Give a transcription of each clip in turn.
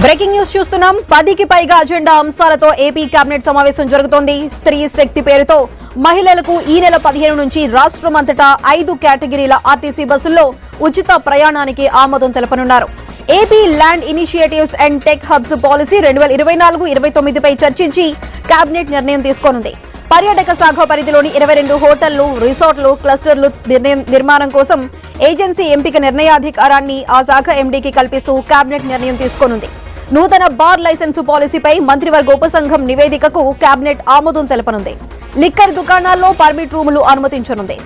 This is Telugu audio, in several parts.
బ్రేకింగ్ న్యూస్ చూస్తున్నాం. 10కి పైగా అజెండా అంశాలతో ఏపీ కేబినెట్ సమావేశం జరుగుతోంది. స్త్రీ శక్తి పేరుతో మహిళలకు ఈ నెల 15 నుంచి రాష్ట్రమంతటా 5 కేటగిరీల ఆర్టీసీ బస్సుల్లో ఉచిత ప్రయాణానికి ఆమోదం తెలపనున్నారు. AP land initiatives and tech hubs policy 2024-29 పై చర్చించి కేబినెట్ నిర్ణయం తీసుకోనుంది. పర్యాటక శాఖ పరిధిలోని 22 హోటళ్లు, రిసార్ట్లు, క్లస్టర్లు నిర్మాణం కోసం ఏజెన్సీ ఎంపిక నిర్ణయాధికారాన్ని ఆ శాఖ ఎండీకి కల్పిస్తూ కేబినెట్ నిర్ణయం తీసుకోనుంది. నూతన బార్ లైసెన్సు పాలసీపై మంత్రివర్గ ఉపసంఘం నివేదికకు కేబినెట్ ఆమోదం తెలపనుంది. లిక్కర్ దుకాణాల్లో పర్మిట్ రూములు అనుమతించనుంది.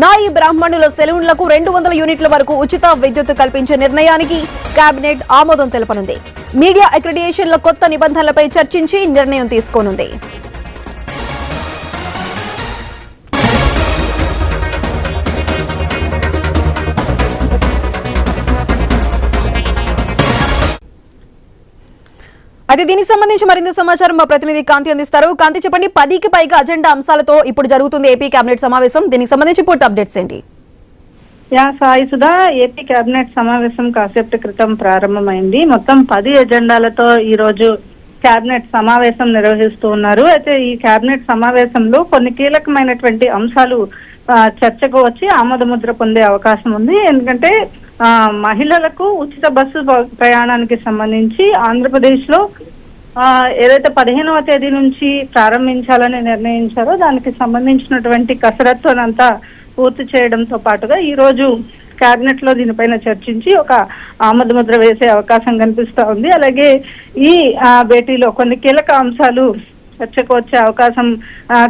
నాయి బ్రాహ్మణుల సెలూన్లకు 200 యూనిట్ల వరకు ఉచిత విద్యుత్ కల్పించే నిర్ణయానికి కేబినెట్ ఆమోదం తెలపనుంది. మీడియా అక్రిడియేషన్ల కొత్త నిబంధనలపై చర్చించి నిర్ణయం తీసుకోనుంది. అయితే దీనికి సంబంధించి మరింత సమాచారం మా ప్రతినిధి కాంతి అందిస్తారు. కాంతి, చెప్పండి, 10కి పైగా అజెండా అంశాలతో ఇప్పుడు జరుగుతుంది ఏపీ కేబినెట్ సమావేశం. దీనికి సంబంధించి పూర్తి అప్డేట్స్ ఏంటి? సాయి సుధా, ఏపీ కేబినెట్ సమావేశం కాసేపటి క్రితం ప్రారంభమైంది. మొత్తం 10 ఎజెండాలతో ఈ రోజు కేబినెట్ సమావేశం నిర్వహిస్తూ ఉన్నారు. అయితే ఈ కేబినెట్ సమావేశంలో కొన్ని కీలకమైనటువంటి అంశాలు చర్చకు వచ్చి ఆమోదముద్ర పొందే అవకాశం ఉంది. ఎందుకంటే మహిళలకు ఉచిత బస్సు ప్రయాణానికి సంబంధించి ఆంధ్రప్రదేశ్ లో ఏదైతే 15వ తేదీ నుంచి ప్రారంభించాలని నిర్ణయించారో దానికి సంబంధించినటువంటి కసరత్తు అంతా పూర్తి చేయడంతో పాటుగా ఈ రోజు కేబినెట్ లో దీనిపైన చర్చించి ఒక ఆమోదముద్ర వేసే అవకాశం కనిపిస్తా ఉంది. అలాగే ఈ భేటీలో కొన్ని కీలక అంశాలు చర్చకు వచ్చే అవకాశం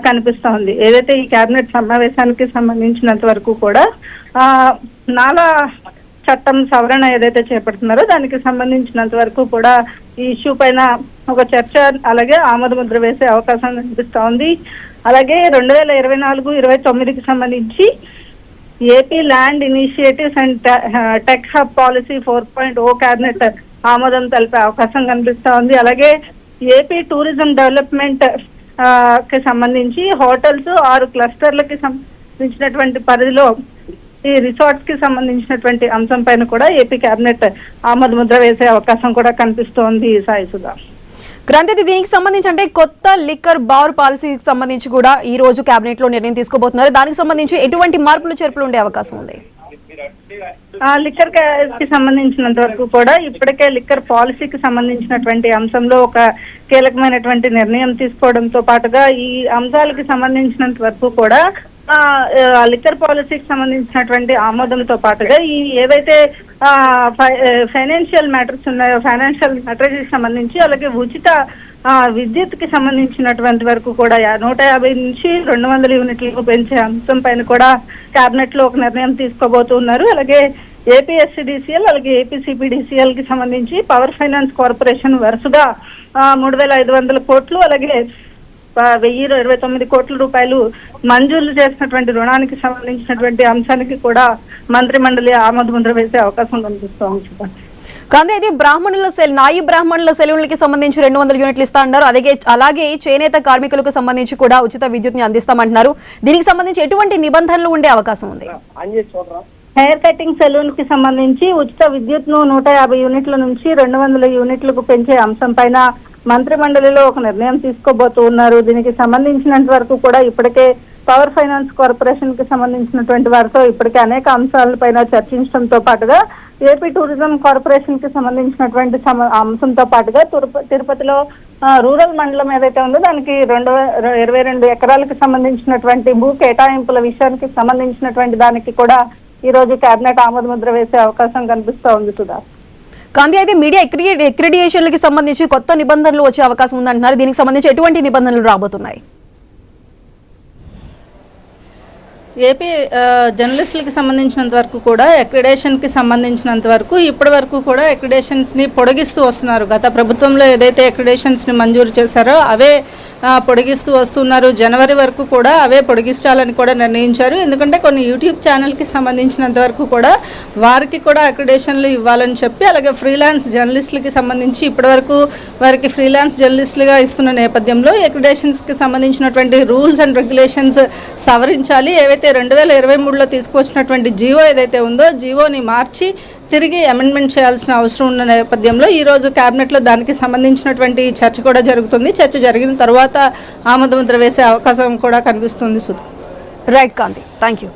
కనిపిస్తా ఉంది. ఏదైతే ఈ కేబినెట్ సమావేశానికి సంబంధించినంత వరకు కూడా నాలా చట్టం సవరణ ఏదైతే చేపడుతున్నారో దానికి సంబంధించినంత వరకు కూడా ఈ ఇష్యూ పైన ఒక చర్చ అలాగే ఆమోదముద్ర వేసే అవకాశం కనిపిస్తా ఉంది. అలాగే 2024-29కి సంబంధించి AP land initiatives and tech hub policy 4.0 cabinet ఆమోదం తెలిపే అవకాశం కనిపిస్తా ఉంది. అలాగే ఏపీ టూరిజం డెవలప్మెంట్ కి సంబంధించి హోటల్స్ 6 క్లస్టర్లకి సంబంధించినటువంటి పరిధిలో ఈ రిసార్ట్స్ కి సంబంధించినటువంటి అంశం పైన కూడా ఏపీ కేబినెట్ ఆమోదముద్ర వేసే అవకాశం కూడా కనిపిస్తోంది. సాయి సుధా, క్రాంతి, దీనికి సంబంధించి అంటే కొత్త లిక్కర్ బార్ పాలసీకి సంబంధించి కూడా ఈ రోజు కేబినెట్ లో నిర్ణయం తీసుకోబోతున్నారు. దానికి సంబంధించి ఎటువంటి మార్పులు చేర్పులు ఉండే అవకాశం ఉంది? లిక్కర్ కి సంబంధించినంత వరకు కూడా ఇప్పటికే లిక్కర్ పాలసీకి సంబంధించినటువంటి అంశంలో ఒక కీలకమైనటువంటి నిర్ణయం తీసుకోవడంతో పాటుగా ఈ అంశాలకి సంబంధించినంత వరకు కూడా లిక్కర్ పాలసీకి సంబంధించినటువంటి ఆమోదంతో పాటుగా ఈ ఏవైతే ఫైనాన్షియల్ మ్యాటర్స్ ఉన్నాయో ఫైనాన్షియల్ మ్యాటర్స్ సంబంధించి అలాగే ఉచిత విద్యుత్ కి సంబంధించినటువంటి వరకు కూడా 150 నుంచి 200 యూనిట్లకు పెంచే అంశం పైన కూడా కేబినెట్ లో ఒక నిర్ణయం తీసుకోబోతున్నారు. అలాగే ఏపీఎస్సీడీసీఎల్ అలాగే ఏపీసీపీడీసీఎల్ కి సంబంధించి పవర్ ఫైనాన్స్ కార్పొరేషన్ వరుసగా 3,500 కోట్లు అలాగే 1,029 కోట్ల రూపాయలు మంజూరు చేసినటువంటి రుణానికి సంబంధించినటువంటి అంశానికి కూడా మంత్రి మండలి ఆమోదముద్ర వేసే అవకాశం కనిపిస్తోంది. కానీ అయితే నాయి బ్రాహ్మణుల సెలవులకి సంబంధించి 200 యూనిట్లు ఇస్తా అన్నారు. అలాగే చేనేత కార్మికులకు సంబంధించి కూడా ఉచిత విద్యుత్ ని అందిస్తామంటున్నారు. దీనికి సంబంధించి ఎటువంటి నిబంధనలు ఉండే అవకాశం ఉంది? హెయిర్ కటింగ్ సెలూన్ కి సంబంధించి ఉచిత విద్యుత్ ను 150 యూనిట్ల నుంచి 200 యూనిట్లకు పెంచే అంశం పైన మంత్రి మండలిలో ఒక నిర్ణయం తీసుకోబోతూ ఉన్నారు. దీనికి సంబంధించినంత వరకు కూడా ఇప్పటికే పవర్ ఫైనాన్స్ కార్పొరేషన్ కి సంబంధించినటువంటి వారితో ఇప్పటికే అనేక అంశాలపైన చర్చించడంతో పాటుగా ఏపీ టూరిజం కార్పొరేషన్ కి సంబంధించినటువంటి అంశంతో పాటుగా తిరుపతిలో రూరల్ మండలం ఏదైతే ఉందో దానికి 22 ఎకరాలకు సంబంధించినటువంటి భూ కేటాయింపుల విషయానికి సంబంధించినటువంటి దానికి కూడా ఈ రోజు కేబినెట్ ఆమోదముద్ర వేసే అవకాశం కనిపిస్తూ ఉంది. సుధా, కాంతి, అయితే మీడియా అక్రిడియేషన్లకి సంబంధించి కొత్త నిబంధనలు వచ్చే అవకాశం ఉందంటున్నారు. దీనికి సంబంధించి ఎటువంటి నిబంధనలు రాబోతున్నాయి? ఏపీ జర్నలిస్టులకి సంబంధించినంత వరకు కూడా అక్రిడేషన్కి సంబంధించినంత వరకు ఇప్పటి వరకు కూడా అక్రిడేషన్స్ని పొడిగిస్తూ వస్తున్నారు. గత ప్రభుత్వంలో ఏదైతే అక్రిడేషన్స్ని మంజూరు చేశారో అవే పొడిగిస్తూ వస్తున్నారు. జనవరి వరకు కూడా అవే పొడిగించాలని కూడా నిర్ణయించారు. ఎందుకంటే కొన్ని యూట్యూబ్ ఛానల్కి సంబంధించినంత వరకు కూడా వారికి కూడా అక్రిడేషన్లు ఇవ్వాలని చెప్పి అలాగే ఫ్రీలాన్స్ జర్నలిస్టులకి సంబంధించి ఇప్పటివరకు వారికి ఫ్రీలాన్స్ జర్నలిస్టులుగా ఇస్తున్న నేపథ్యంలో అక్రిడేషన్స్కి సంబంధించినటువంటి రూల్స్ అండ్ రెగ్యులేషన్స్ సవరించాలి. ఏవైతే ఏదైతే 2023లో తీసుకువచ్చినటువంటి జీవో ఏదైతే ఉందో జీవోని మార్చి తిరిగి అమెండ్మెంట్ చేయాల్సిన అవసరం ఉన్న నేపథ్యంలో ఈరోజు క్యాబినెట్లో దానికి సంబంధించినటువంటి చర్చ కూడా జరుగుతుంది. చర్చ జరిగిన తర్వాత ఆమోదముద్ర వేసే అవకాశం కూడా కనిపిస్తుంది. Sudha. Right Kanti, thank you.